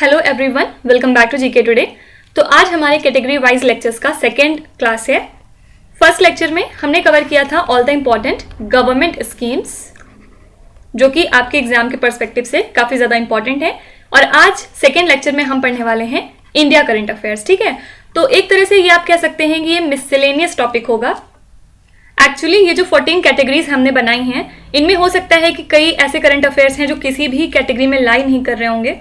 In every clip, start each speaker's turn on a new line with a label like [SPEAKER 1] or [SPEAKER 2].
[SPEAKER 1] Hello everyone, welcome back to GK today. तो आज हमारे कैटेगरी वाइज लेक्चर्स का सेकेंड क्लास है। फर्स्ट लेक्चर में हमने कवर किया था all the important government schemes, जो कि आपके एग्जाम के पर्सपेक्टिव से काफ़ी ज़्यादा इंपॉर्टेंट है। और आज सेकेंड लेक्चर में हम पढ़ने वाले हैं इंडिया करंट अफेयर्स। ठीक है, तो एक तरह से ये आप कह सकते हैं कि ये मिसलेनियस टॉपिक होगा। एक्चुअली ये जो 14 कैटेगरीज हमने बनाई हैं, इनमें हो सकता है कि कई ऐसे करंट अफेयर्स हैं जो किसी भी कैटेगरी में लाई नहीं कर रहे होंगे,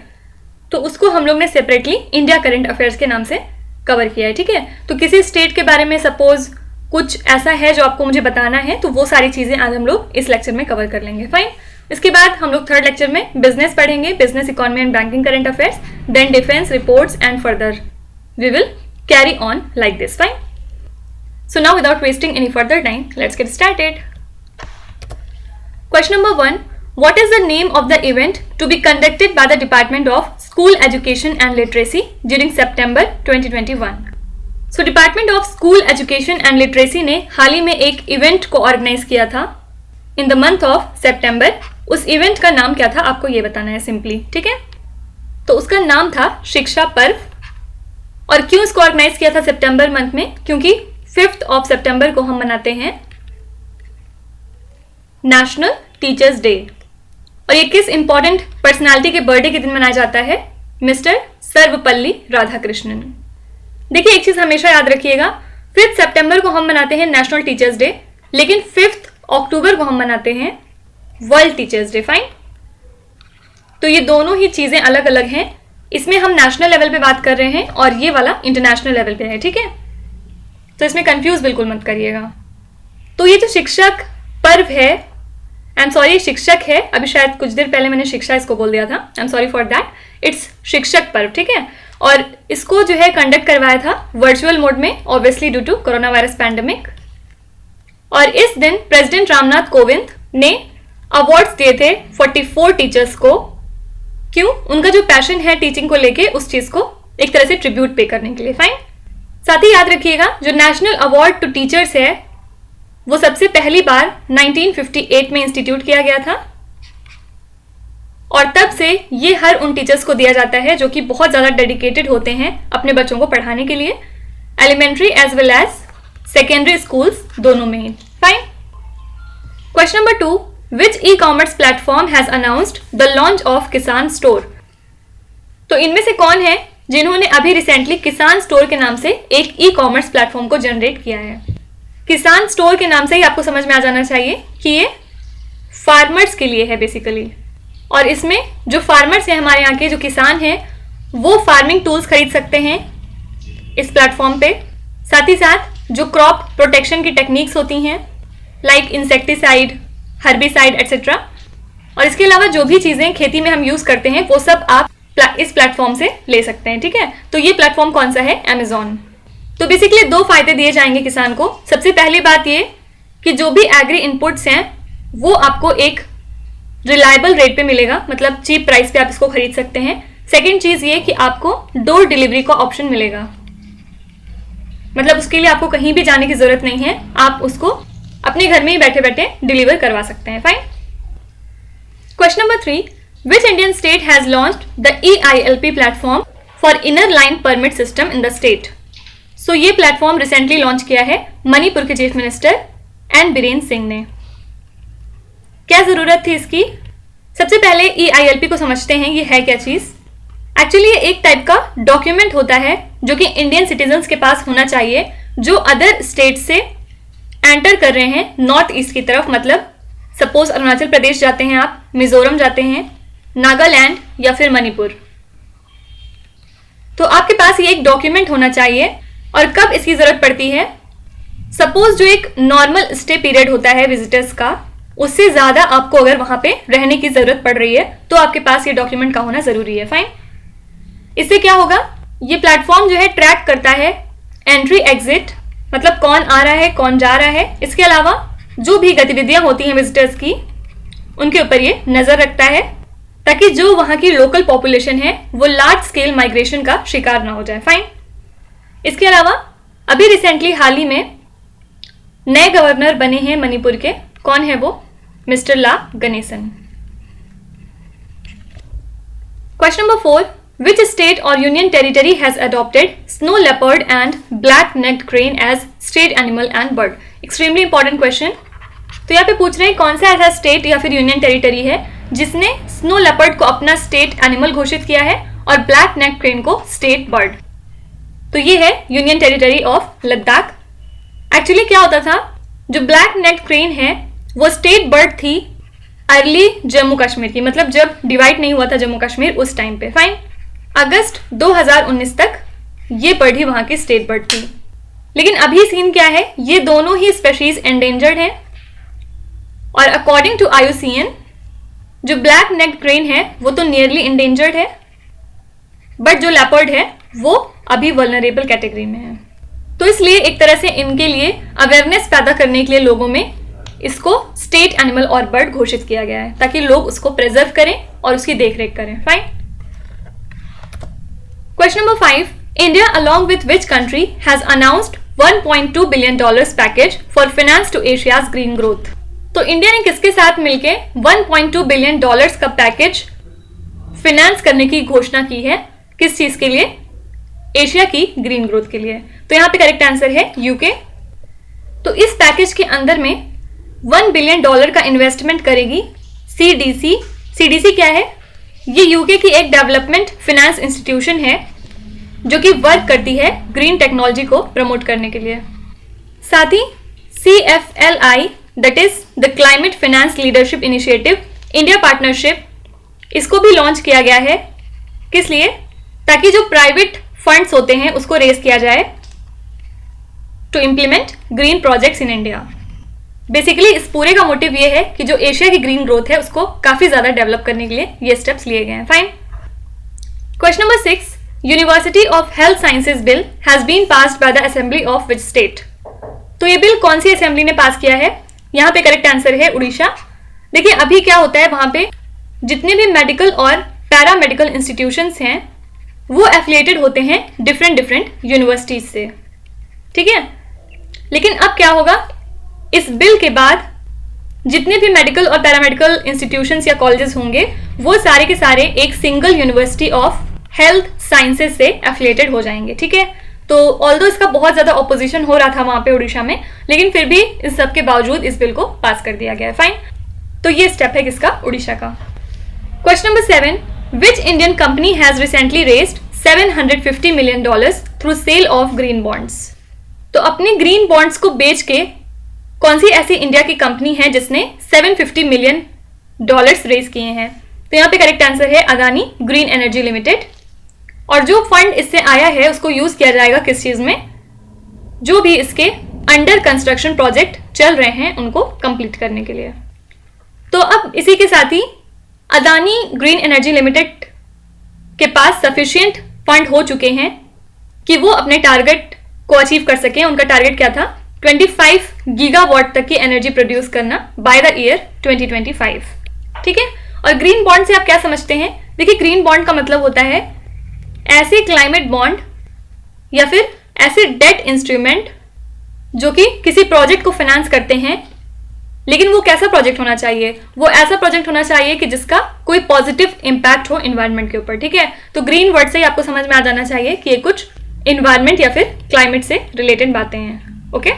[SPEAKER 1] तो उसको हम लोग ने सेपरेटली इंडिया करंट अफेयर्स के नाम से कवर किया है। ठीक है, तो किसी स्टेट के बारे में सपोज कुछ ऐसा है जो आपको मुझे बताना है, तो वो सारी चीज़ें आज हम लोग इस लेक्चर में कवर कर लेंगे। फाइन। इसके बाद हम लोग थर्ड लेक्चर में बिजनेस पढ़ेंगे, business, economy and banking current affairs, then defence, reports and further we will carry on like this. Fine. So now without wasting any further time, let's get started. Question number 1. What is the name of the event to be conducted by the Department of School Education and Literacy during September 2021? So Department of School Education and Literacy ने हाल ही में एक event को organise किया था in the month of September। उस event का नाम क्या था आपको ये बताना है सिंपली। ठीक है, तो उसका नाम था शिक्षा पर्व। और क्यों इसको ऑर्गेनाइज किया था सितंबर मंथ में? क्योंकि 5th of September को हम मनाते हैं नेशनल टीचर्स डे। और ये किस इंपॉर्टेंट पर्सनालिटी के बर्थडे के दिन मनाया जाता है? मिस्टर सर्वपल्ली राधाकृष्णन। देखिए, एक चीज हमेशा याद रखिएगा, 5th सितंबर को हम मनाते हैं नेशनल टीचर्स डे, लेकिन 5th अक्टूबर को हम मनाते हैं वर्ल्ड टीचर्स डे। फाइन। तो ये दोनों ही चीजें अलग अलग हैं। इसमें हम नेशनल लेवल पे बात कर रहे हैं और ये वाला इंटरनेशनल लेवल पे है। ठीक है, तो इसमें कंफ्यूज बिल्कुल मत करिएगा। तो ये जो शिक्षक पर्व है, आई एम सॉरी, शिक्षक है, अभी शायद कुछ देर पहले मैंने शिक्षा इसको बोल दिया था, I am sorry for that. It's शिक्षक पर्व। ठीक है, और इसको जो है कंडक्ट करवाया था वर्चुअल मोड में, obviously due to corona virus pandemic. और इस दिन प्रेसिडेंट रामनाथ कोविंद ने अवार्ड्स दिए थे 44 टीचर्स को। क्यों? उनका जो पैशन है टीचिंग को लेके, उस चीज को एक तरह से ट्रिब्यूट पे करने के लिए। फाइन। साथ ही याद रखिएगा, जो नेशनल अवार्ड टू टीचर्स है वो सबसे पहली बार 1958 में इंस्टीट्यूट किया गया था। और तब से ये हर उन टीचर्स को दिया जाता है जो कि बहुत ज़्यादा डेडिकेटेड होते हैं अपने बच्चों को पढ़ाने के लिए, elementary as well as secondary schools दोनों में ही। Fine. Question number 2. Which e commerce platform has announced the launch of Kisan store? तो इनमें से कौन है जिन्होंने अभी रिसेंटली किसान स्टोर के नाम से एक ई कॉमर्स प्लेटफॉर्म को जनरेट किया है? किसान स्टोर के नाम से ही आपको समझ में आ जाना चाहिए कि ये फार्मर्स के लिए है बेसिकली। और इसमें जो फार्मर्स हैं, हमारे यहाँ के जो किसान हैं, वो फार्मिंग टूल्स खरीद सकते हैं इस प्लेटफॉर्म पे। साथ ही साथ जो क्रॉप प्रोटेक्शन की टेक्निक्स होती हैं, लाइक इंसेक्टिसाइड, हर्बिसाइड एक्सेट्रा, और इसके अलावा जो भी चीज़ें खेती में हम यूज़ करते हैं, वो सब आप इस प्लेटफॉर्म से ले सकते हैं। ठीक है, तो ये प्लेटफॉर्म कौन सा है? अमेजॉन। तो बेसिकली 2 फायदे दिए जाएंगे किसान को। सबसे पहली बात ये कि जो भी एग्री इनपुट्स हैं वो आपको एक रिलायबल रेट पे मिलेगा, मतलब चीप प्राइस पे आप इसको खरीद सकते हैं। सेकंड चीज ये कि आपको डोर डिलीवरी का ऑप्शन मिलेगा, मतलब उसके लिए आपको कहीं भी जाने की जरूरत नहीं है, आप उसको अपने घर में ही बैठे बैठे डिलीवर करवा सकते हैं। Fine. Question number 3. Which Indian state has launched the EILP platform for inner line permit system in the state? So ये प्लेटफॉर्म रिसेंटली लॉन्च किया है मणिपुर के chief minister N Biren Singh ने। क्या जरूरत थी इसकी? सबसे पहले EILP को समझते हैं, ये है क्या चीज। एक्चुअली ये एक टाइप का डॉक्यूमेंट होता है जो कि इंडियन सिटीजन्स के पास होना चाहिए जो अदर स्टेट से एंटर कर रहे हैं नॉर्थ ईस्ट की तरफ। मतलब सपोज अरुणाचल प्रदेश जाते हैं आप, मिजोरम जाते हैं, नागालैंड या फिर मणिपुर, तो आपके पास ये एक डॉक्यूमेंट होना चाहिए। और कब इसकी जरूरत पड़ती है? सपोज जो एक नॉर्मल स्टे पीरियड होता है विजिटर्स का, उससे ज्यादा आपको अगर वहां पे रहने की जरूरत पड़ रही है, तो आपके पास ये डॉक्यूमेंट का होना जरूरी है। फाइन। इससे क्या होगा? ये प्लेटफॉर्म जो है ट्रैक करता है एंट्री एग्जिट, मतलब कौन आ रहा है, कौन जा रहा है। इसके अलावा जो भी गतिविधियां होती हैं विजिटर्स की, उनके ऊपर ये नजर रखता है ताकि जो वहां की लोकल पॉपुलेशन है वो लार्ज स्केल माइग्रेशन का शिकार ना हो जाए। फाइन। इसके अलावा अभी रिसेंटली हाल ही में नए गवर्नर बने हैं मणिपुर के। कौन है वो? Mister La Ganesan. Question number 4. Which state or union territory has adopted snow leopard and black-necked crane as state animal and bird? Extremely important question. तो यहाँ पे पूछ रहे हैं कौन सा ऐसा स्टेट या फिर यूनियन टेरिटरी है जिसने स्नो लेपर्ड को अपना स्टेट एनिमल घोषित किया है और ब्लैक नेक क्रेन को स्टेट बर्ड. तो ये है union territory of Ladakh. Actually क्या होता था, जो ब्लैक नेक क्रेन है वो स्टेट बर्ड थी अर्ली जम्मू कश्मीर की, मतलब जब डिवाइड नहीं हुआ था जम्मू कश्मीर उस टाइम पे. फाइन. अगस्त 2019 तक ये बर्ड ही वहां की स्टेट बर्ड थी. लेकिन अभी सीन क्या है, ये दोनों ही स्पेशीज एंडेंजर्ड हैं और अकॉर्डिंग टू IUCN जो ब्लैक नेक क्रेन है वो तो नियरली इंडेंजर्ड है, बट जो लेपर्ड है वो अभी वल्नरेबल कैटेगरी में है. तो इसलिए एक तरह से इनके लिए अवेयरनेस पैदा करने के लिए लोगों में इसको स्टेट एनिमल और बर्ड घोषित किया गया है ताकि लोग उसको प्रिजर्व करें और उसकी देखरेख करें. Fine. Question number 5. India along with which country has announced $1.2 billion package for finance to Asia's green growth? तो इंडिया ने किसके साथ मिलके $1.2 बिलियन का पैकेज फाइनेंस करने की घोषणा की है? किस चीज के लिए? एशिया की ग्रीन ग्रोथ के लिए. तो यहाँ पे करेक्ट आंसर है यूके. तो इस पैकेज के अंदर में $1 बिलियन का इन्वेस्टमेंट करेगी CDC. CDC क्या है? ये यूके की एक डेवलपमेंट फाइनेंस इंस्टीट्यूशन है जो कि वर्क करती है ग्रीन टेक्नोलॉजी को प्रमोट करने के लिए. साथ ही CFLI that is the climate finance leadership initiative India partnership, इसको भी लॉन्च किया गया है. किस लिए? ताकि जो प्राइवेट फंड्स होते हैं उसको रेज किया जाए to implement green projects in India. Basically इस पूरे का मोटिव ये है कि जो एशिया की ग्रीन ग्रोथ है उसको काफी ज्यादा डेवलप करने के लिए ये स्टेप्स लिए गए हैं. Fine. Question number 6. University of health sciences bill has been passed by the assembly of which state? तो ये बिल कौन सी असेंबली ने पास किया है? यहाँ पे करेक्ट आंसर है उड़ीसा. देखिए अभी क्या होता है, वहां पे जितने भी मेडिकल और पैरामेडिकल इंस्टीट्यूशंस हैं वो एफिलिएटेड होते हैं डिफरेंट यूनिवर्सिटीज से. ठीक है. लेकिन अब क्या होगा, इस बिल के बाद जितने भी मेडिकल और पैरामेडिकल इंस्टीट्यूशंस या कॉलेजेस होंगे वो सारे के सारे एक single university of health sciences से एफिलिएटेड हो जाएंगे. ठीक है. तो ऑल्दो इसका बहुत ज्यादा ऑपोजिशन हो रहा था वहां पे उड़ीसा में, लेकिन फिर भी इस सब के बावजूद इस बिल को पास कर दिया गया है. फाइन. तो ये स्टेप है किसका? उड़ीसा का. Question number 7. Which Indian company has recently raised $750 million through sale of green bonds? तो अपने ग्रीन बॉन्ड्स को बेच के कौन सी ऐसी इंडिया की कंपनी है जिसने $750 million रेज किए हैं? तो यहाँ पे करेक्ट आंसर है अदानी ग्रीन एनर्जी लिमिटेड. और जो फंड इससे आया है उसको यूज किया जाएगा किस चीज में? जो भी इसके अंडर कंस्ट्रक्शन प्रोजेक्ट चल रहे हैं उनको कंप्लीट करने के लिए. तो अब इसी के साथ ही अदानी ग्रीन एनर्जी लिमिटेड के पास सफिशिएंट फंड हो चुके हैं कि वो अपने टारगेट को अचीव कर सकें. उनका टारगेट क्या था? 25 गीगावाट तक की एनर्जी प्रोड्यूस करना बाय द ईयर 2025. ठीक है. और ग्रीन बॉन्ड से आप क्या समझते हैं? देखिए ग्रीन बॉन्ड का मतलब होता है ऐसे क्लाइमेट बॉन्ड या फिर ऐसे डेट इंस्ट्रूमेंट जो कि किसी प्रोजेक्ट को फाइनेंस करते हैं. लेकिन वो कैसा प्रोजेक्ट होना चाहिए? वो ऐसा प्रोजेक्ट होना चाहिए कि जिसका कोई पॉजिटिव इंपैक्ट हो एनवायरनमेंट के ऊपर. ठीक है. तो ग्रीन वर्ड से ही आपको समझ में आ जाना चाहिए कि ये कुछ एनवायरनमेंट या फिर क्लाइमेट से रिलेटेड बातें हैं. Okay.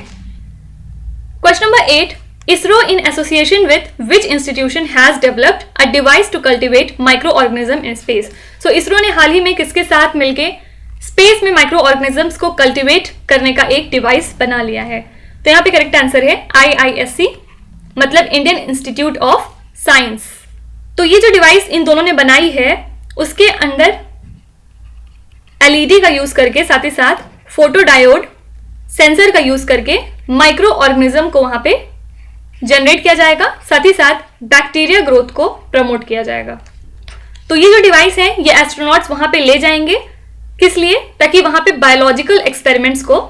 [SPEAKER 1] Question number 8. ISRO in association with which institution has developed a device to cultivate microorganism in space? So ISRO ने हाल ही में किसके साथ मिलके स्पेस में माइक्रो ऑर्गेनिजम्स को कल्टिवेट करने का एक डिवाइस बना लिया है? तो यहाँ पे करेक्ट आंसर है IISc, मतलब इंडियन इंस्टीट्यूट ऑफ साइंस. तो ये जो डिवाइस इन दोनों ने बनाई है उसके अंदर LED का यूज करके साथ ही साथ फोटो डायोड सेंसर का यूज करके माइक्रो ऑर्गेनिज्म को वहां पे जनरेट किया जाएगा, साथ ही साथ बैक्टीरिया ग्रोथ को प्रमोट किया जाएगा. तो ये जो डिवाइस है ये एस्ट्रोनॉट्स वहां पे ले जाएंगे. किस लिए? ताकि वहां पे बायोलॉजिकल एक्सपेरिमेंट्स को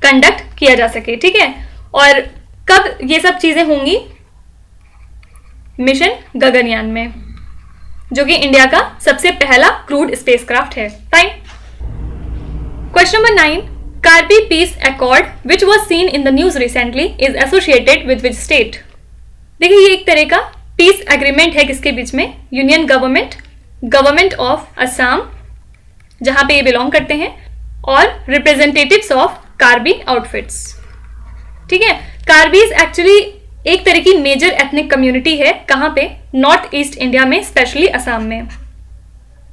[SPEAKER 1] कंडक्ट किया जा सके. ठीक है. और कब ये सब चीजें होंगी? मिशन गगनयान में, जो कि इंडिया का सबसे पहला क्रूड स्पेसक्राफ्ट है. Fine. Question number 9. Karbi Peace Accord, which was seen in the news recently, is associated with which state? देखिए ये एक तरह का पीस एग्रीमेंट है किसके बीच में? Union government government of Assam, जहां पे ये बिलोंग करते हैं, और रिप्रेजेंटेटिव्स ऑफ कार्बी आउटफिट्स। ठीक है, कार्बीज एक्चुअली एक तरह की मेजर एथनिक कम्युनिटी है, कहां पे? नॉर्थ ईस्ट इंडिया में, स्पेशली असम में।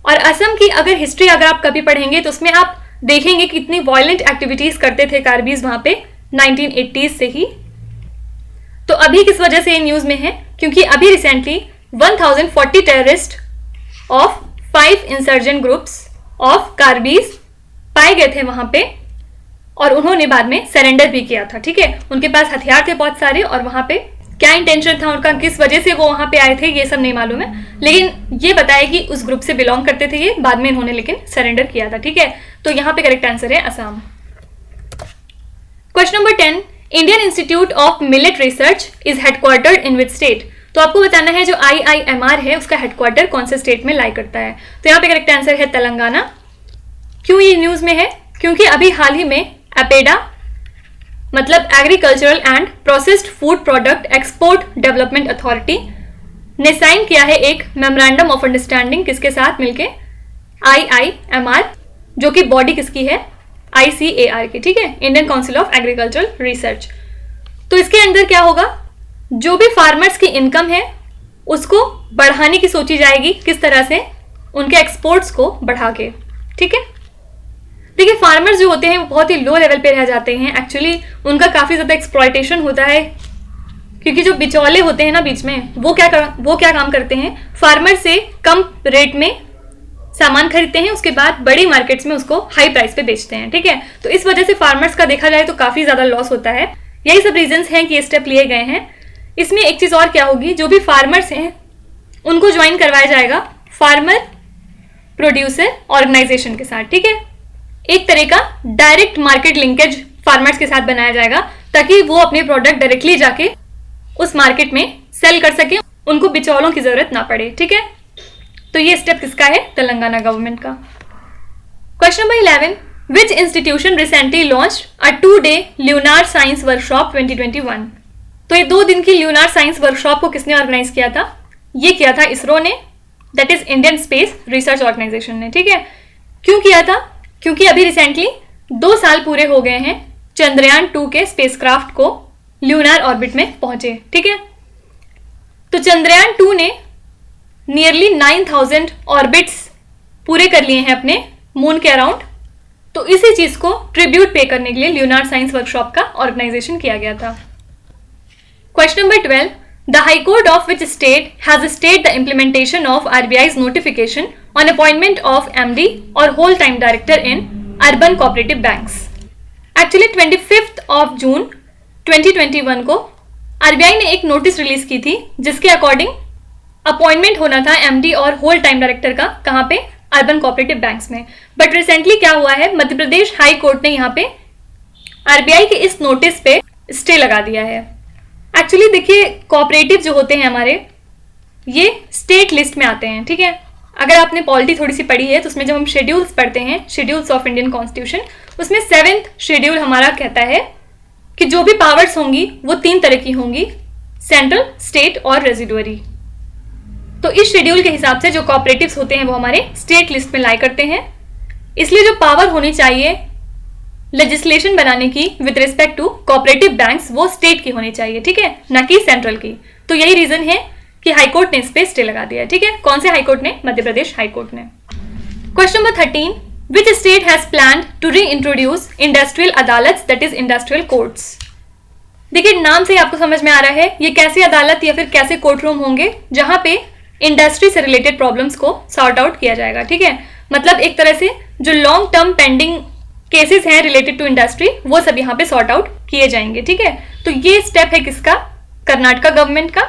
[SPEAKER 1] और असम की अगर हिस्ट्री अगर आप कभी पढ़ेंगे तो उसमें आप देखेंगे कि कितनी वायलेंट एक्टिविटीज करते थे कार्बीज वहां पे 1980s से ही। तो अभी किस वजह से ये न्यूज में है? क्योंकि अभी recently 1040 terrorist of 5 insurgent groups of Karbis पाए गए थे वहां पे, और उन्होंने बाद में सरेंडर भी किया था। ठीक है, उनके पास हथियार थे बहुत सारे, और वहां पे क्या इंटेंशन था उनका, किस वजह से वो वहां पे आए थे, ये सब नहीं मालूम है, लेकिन ये बताया कि उस ग्रुप से बिलोंग करते थे ये, बाद में इन्होंने लेकिन सरेंडर किया था। ठीक है, तो यहाँ पे करेक्ट आंसर है Assam. Question number 10, Indian institute of millet research is headquartered in which state? तो आपको बताना है जो IIMR है उसका हेडक्वार्टर कौन से स्टेट में लाई करता है। तो यहाँ पे करेक्ट आंसर है तेलंगाना। क्यों ये न्यूज में है? क्योंकि अभी हाल ही में एपेडा मतलब agricultural and processed food product export development authority ने साइन किया है एक मेमोरेंडम ऑफ अंडरस्टैंडिंग, किसके साथ मिलके? IIMR, जो कि बॉडी किसकी है? ICAR की। ठीक है, Indian council of agricultural research. तो इसके अंदर क्या होगा, जो भी फार्मर्स की इनकम है उसको बढ़ाने की सोची जाएगी, किस तरह से? उनके एक्सपोर्ट्स को बढ़ा के। ठीक है, देखिए फार्मर्स जो होते हैं वो बहुत ही लो लेवल पे रह जाते हैं, एक्चुअली उनका काफ़ी ज़्यादा एक्सप्लॉयटेशन होता है, क्योंकि जो बिचौले होते हैं ना बीच में, वो क्या काम करते हैं, फार्मर से कम रेट में सामान खरीदते हैं, उसके बाद बड़ी मार्केट्स में उसको हाई प्राइस पे बेचते हैं। ठीक है, तो इस वजह से फार्मर्स का देखा जाए तो काफ़ी ज़्यादा लॉस होता है। यही सब रीजंस हैं कि ये स्टेप लिए गए हैं। इसमें एक चीज़ और क्या होगी, जो भी फार्मर्स हैं उनको ज्वाइन करवाया जाएगा फार्मर प्रोड्यूसर ऑर्गेनाइजेशन के साथ। ठीक है, एक तरह का डायरेक्ट मार्केट लिंकेज फार्मर्स के साथ बनाया जाएगा, ताकि वो अपने प्रोडक्ट डायरेक्टली जाके उस मार्केट में सेल कर सके, उनको बिचौलों की जरूरत ना पड़े। ठीक है, तो ये स्टेप किसका है? तेलंगाना गवर्नमेंट का। Question number 11, which institution recently launched a 2-day lunar science workshop 2021? तो ये 2 दिन की ल्यूनार साइंस वर्कशॉप को किसने ऑर्गेनाइज किया था? ये किया था इसरो ने, that is Indian space research organisation ने। ठीक है, क्यों किया था? क्योंकि अभी रिसेंटली 2 साल पूरे हो गए हैं चंद्रयान 2 के स्पेसक्राफ्ट को ल्यूनार ऑर्बिट में पहुंचे। ठीक है, तो चंद्रयान 2 ने नियरली 9000 ऑर्बिट्स पूरे कर लिए हैं अपने मून के अराउंड। तो इसी चीज को ट्रिब्यूट पे करने के लिए ल्यूनार साइंस वर्कशॉप का ऑर्गेनाइजेशन किया गया था। Question number 12, the high court of which state has stayed the implementation of RBI's notification on appointment of MD और whole time director in urban cooperative banks? Actually 25 जून 2021 को RBI ने एक notice release की थी, जिसके अकॉर्डिंग अपॉइंटमेंट होना था MD और होल टाइम डायरेक्टर का, कहां पे? अर्बन कोऑपरेटिव बैंक्स में। बट रिसेंटली क्या हुआ है, मध्य प्रदेश हाई कोर्ट ने यहाँ पे RBI के इस नोटिस पे स्टे लगा दिया है। एक्चुअली देखिए कोऑपरेटिव जो होते हैं हमारे, ये स्टेट लिस्ट में आते हैं। ठीक है, अगर आपने पॉलिटी थोड़ी सी पढ़ी है तो उसमें जब हम शेड्यूल्स पढ़ते हैं, शेड्यूल्स ऑफ इंडियन कॉन्स्टिट्यूशन, उसमें 7th शेड्यूल हमारा कहता है कि जो भी पावर्स होंगी वो 3 तरह की होंगी, सेंट्रल, स्टेट और रेजिडुअरी। तो इस शेड्यूल के हिसाब से जो कोऑपरेटिव्स होते हैं वो हमारे स्टेट लिस्ट में लाई करते हैं। इसलिए जो पावर होनी चाहिए लेजिस्लेशन बनाने की with respect to cooperative banks, वो स्टेट की होनी चाहिए। ठीक है, ना कि सेंट्रल की। तो यही रीजन है कि हाईकोर्ट ने इस पे स्टे लगा दिया। ठीक है, कौन से हाईकोर्ट ने? मध्य प्रदेश हाईकोर्ट ने। Question number 13, which state has planned to reintroduce industrial अदालत, दैट इज इंडस्ट्रियल कोर्ट्स? देखिए नाम से आपको समझ में आ रहा है ये कैसे अदालत या फिर कैसे कोर्ट रूम होंगे, जहां पे इंडस्ट्री से रिलेटेड प्रॉब्लम्स को सॉर्ट आउट किया जाएगा। ठीक है, मतलब एक तरह से जो लॉन्ग टर्म पेंडिंग केसेस हैं रिलेटेड टू इंडस्ट्री, वो सब यहाँ पे सॉर्ट आउट किए जाएंगे। ठीक है, तो ये स्टेप है किसका? कर्नाटका गवर्नमेंट का।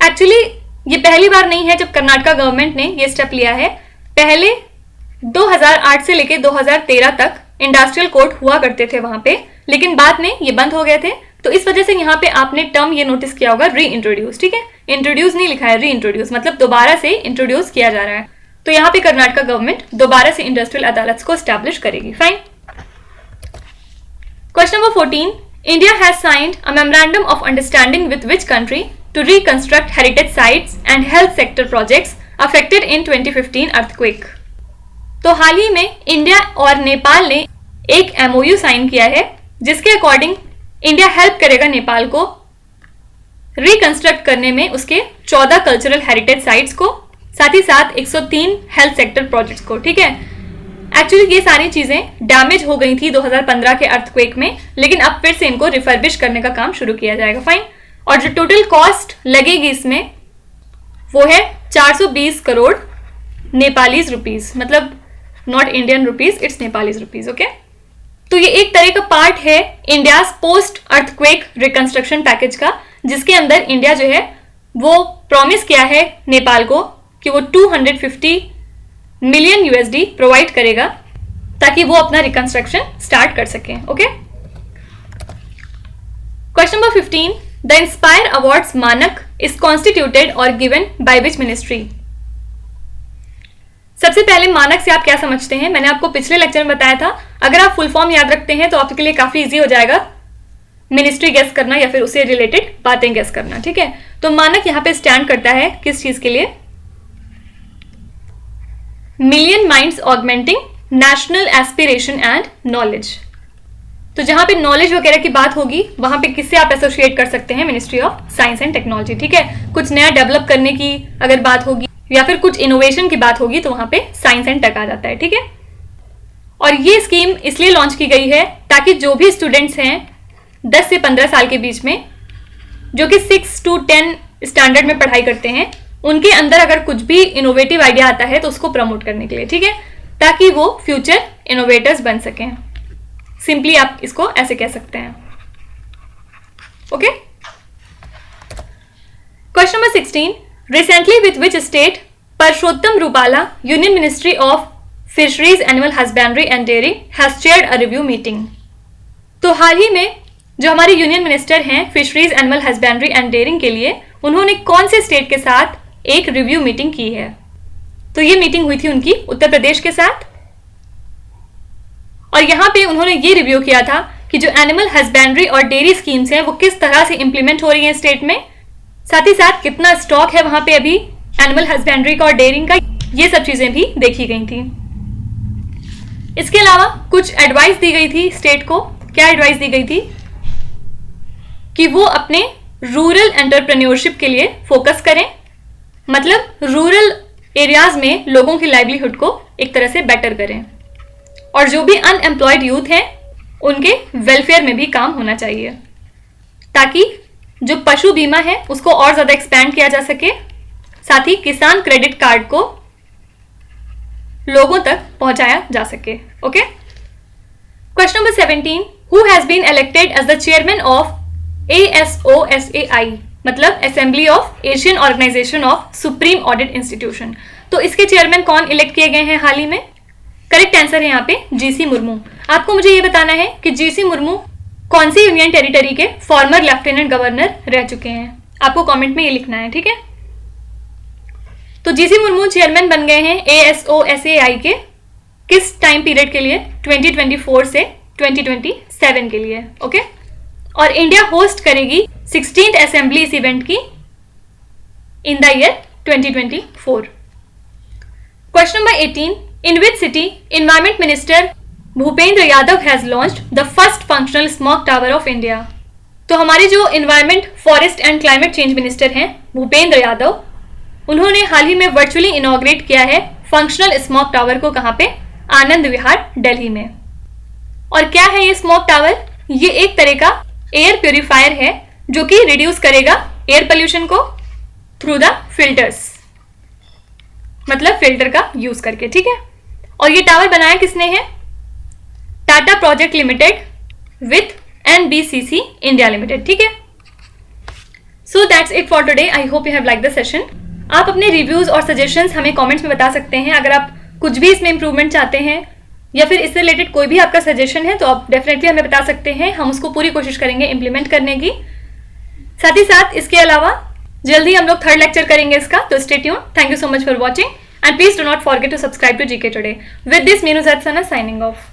[SPEAKER 1] एक्चुअली ये पहली बार नहीं है जब कर्नाटका गवर्नमेंट ने ये स्टेप लिया है। पहले 2008 से लेकर 2013 तक इंडस्ट्रियल कोर्ट हुआ करते थे वहां पे, लेकिन बाद में ये बंद हो गए थे। तो इस वजह से यहाँ पे आपने टर्म ये नोटिस किया होगा, री इंट्रोड्यूस। ठीक है, इंट्रोड्यूस नहीं लिखा है, री इंट्रोड्यूस, मतलब दोबारा से इंट्रोड्यूस किया जा रहा है। तो यहाँ पे कर्नाटका गवर्नमेंट दोबारा से इंडस्ट्रियल अदालत को स्टैब्लिश करेगी। Fine. Question number 14, India has signed a memorandum of understanding with which country to reconstruct heritage sites and health sector projects affected in 2015 earthquake. तो हाल ही में इंडिया और नेपाल ने एक MOU साइन किया है जिसके अकॉर्डिंग इंडिया हेल्प करेगा नेपाल को रिकंस्ट्रक्ट करने में उसके 14 कल्चरल हेरिटेज साइट्स को, साथ ही साथ 103 हेल्थ सेक्टर प्रोजेक्ट्स को। ठीक है, एक्चुअली ये सारी चीजें डैमेज हो गई थी 2015 के अर्थक्वेक में, लेकिन अब फिर से इनको रिफर्बिश करने का काम शुरू किया जाएगा। फाइन। और जो टोटल कॉस्ट लगेगी इसमें वो है 420 करोड़ नेपालीज रुपीज, मतलब not Indian rupees, it's Nepalese rupees. Okay, तो ये एक तरह का पार्ट है India post earthquake reconstruction package का, जिसके अंदर इंडिया जो है वो प्रॉमिस किया है नेपाल को कि वो 250 मिलियन USD प्रोवाइड करेगा ताकि वो अपना रिकंस्ट्रक्शन स्टार्ट कर सकें। Okay, question number 15, the inspire awards मानक इज कॉन्स्टिट्यूटेड और गिवन बाय विच मिनिस्ट्री। सबसे पहले मानक से आप क्या समझते हैं, मैंने आपको पिछले लेक्चर में बताया था। अगर आप फुल फॉर्म याद रखते हैं तो आपके लिए काफी इजी हो जाएगा मिनिस्ट्री गेस करना या फिर उससे रिलेटेड बातें गेस करना। ठीक है, तो मानक यहां पे स्टैंड करता है किस चीज के लिए? Million minds augmenting national aspiration and knowledge. तो जहां पे नॉलेज वगैरह की बात होगी वहां पे किससे आप एसोसिएट कर सकते हैं? Ministry of science and technology. ठीक है, कुछ नया डेवलप करने की अगर बात होगी या फिर कुछ इनोवेशन की बात होगी तो वहां पे साइंस एंड टेक आ जाता है। ठीक है, और ये स्कीम इसलिए लॉन्च की गई है ताकि जो भी स्टूडेंट्स हैं 10 से 15 साल के बीच में जो कि 6 to 10 स्टैंडर्ड में पढ़ाई करते हैं, उनके अंदर अगर कुछ भी इनोवेटिव आइडिया आता है तो उसको प्रमोट करने के लिए। ठीक है, ताकि वो फ्यूचर इनोवेटर्स बन सकें। सिंपली आप इसको ऐसे कह सकते हैं। Okay, question number 16, recently with which state Parshottam Rupala, union ministry of fisheries, animal husbandry and dairy, has chaired a review meeting. तो हाल ही में जो हमारे यूनियन मिनिस्टर हैं fisheries, animal husbandry and dairying के लिए, उन्होंने कौन से स्टेट के साथ एक रिव्यू मीटिंग की है? तो ये मीटिंग हुई थी उनकी उत्तर प्रदेश के साथ, और यहां पे उन्होंने ये रिव्यू किया था कि जो एनिमल हस्बेंड्री और डेयरी स्कीम्स हैं वो किस तरह से इंप्लीमेंट हो रही हैं स्टेट में, साथ ही साथ कितना स्टॉक है वहां पे अभी एनिमल हस्बेंड्री का और डेयरिंग का, ये सब चीजें भी देखी गई थी। इसके अलावा कुछ एडवाइस दी गई थी स्टेट को। क्या एडवाइस दी गई थी? कि वो अपने रूरल एंटरप्रेन्योरशिप के लिए फोकस करें, मतलब रूरल एरियाज में लोगों की लाइवलीहुड को एक तरह से बेटर करें, और जो भी अनएम्प्लॉयड यूथ हैं उनके वेलफेयर में भी काम होना चाहिए, ताकि जो पशु बीमा है उसको और ज्यादा एक्सपैंड किया जा सके, साथ ही किसान क्रेडिट कार्ड को लोगों तक पहुंचाया जा सके। Okay, question number 17, who has been elected as the chairman of ASOSAI, मतलब assembly of Asian organisation of supreme audit institution. तो इसके चेयरमैन कौन इलेक्ट किए गए हैं हाल ही में? करेक्ट आंसर है यहाँ पे GC मुर्मू। आपको मुझे ये बताना है कि GC मुर्मू कौन सी यूनियन टेरिटरी के फॉर्मर लेफ्टिनेंट गवर्नर रह चुके हैं। आपको कमेंट में ये लिखना है, ठीक है। तो GC मुर्मू चेयरमैन बन गए हैं ASOSAI के किस टाइम पीरियड के लिए? 2024 से 2027 के लिए। ओके, और इंडिया होस्ट करेगी 16th असेंबली इस इवेंट की in the year 2024। Question number 18, in which city environment minister Bhupendra Yadav has launched the first functional smog tower of India. तो हमारे जो environment, forest and climate change minister हैं भूपेंद्र यादव, उन्होंने हाल ही में वर्चुअली इनॉग्रेट किया है फंक्शनल स्मॉग टावर को। कहां पे? आनंद विहार, दिल्ली में। और क्या है ये स्मॉग टावर? ये एक तरह का एयर प्यूरिफायर है जो कि रिड्यूस करेगा एयर पोल्यूशन को थ्रू द फिल्टर्स, मतलब फिल्टर का यूज करके, ठीक है। और ये टावर बनाया किसने है? Tata project limited with NBCC India limited, ठीक है। So that's it for today. I hope you have like the session. आप अपने रिव्यूज और सजेशंस हमें कमेंट्स में बता सकते हैं। अगर आप कुछ भी इसमें इंप्रूवमेंट चाहते हैं या फिर इससे रिलेटेड कोई भी आपका सजेशन है तो आप डेफिनेटली हमें बता सकते हैं। हम उसको पूरी कोशिश करेंगे इम्प्लीमेंट करने की। साथ ही साथ इसके अलावा जल्दी हम लोग 3rd लेक्चर करेंगे इसका, तो stay tune. Thank you so much for watching and please do not forget to subscribe to GK today. With this Meenu Zaid Sana signing of.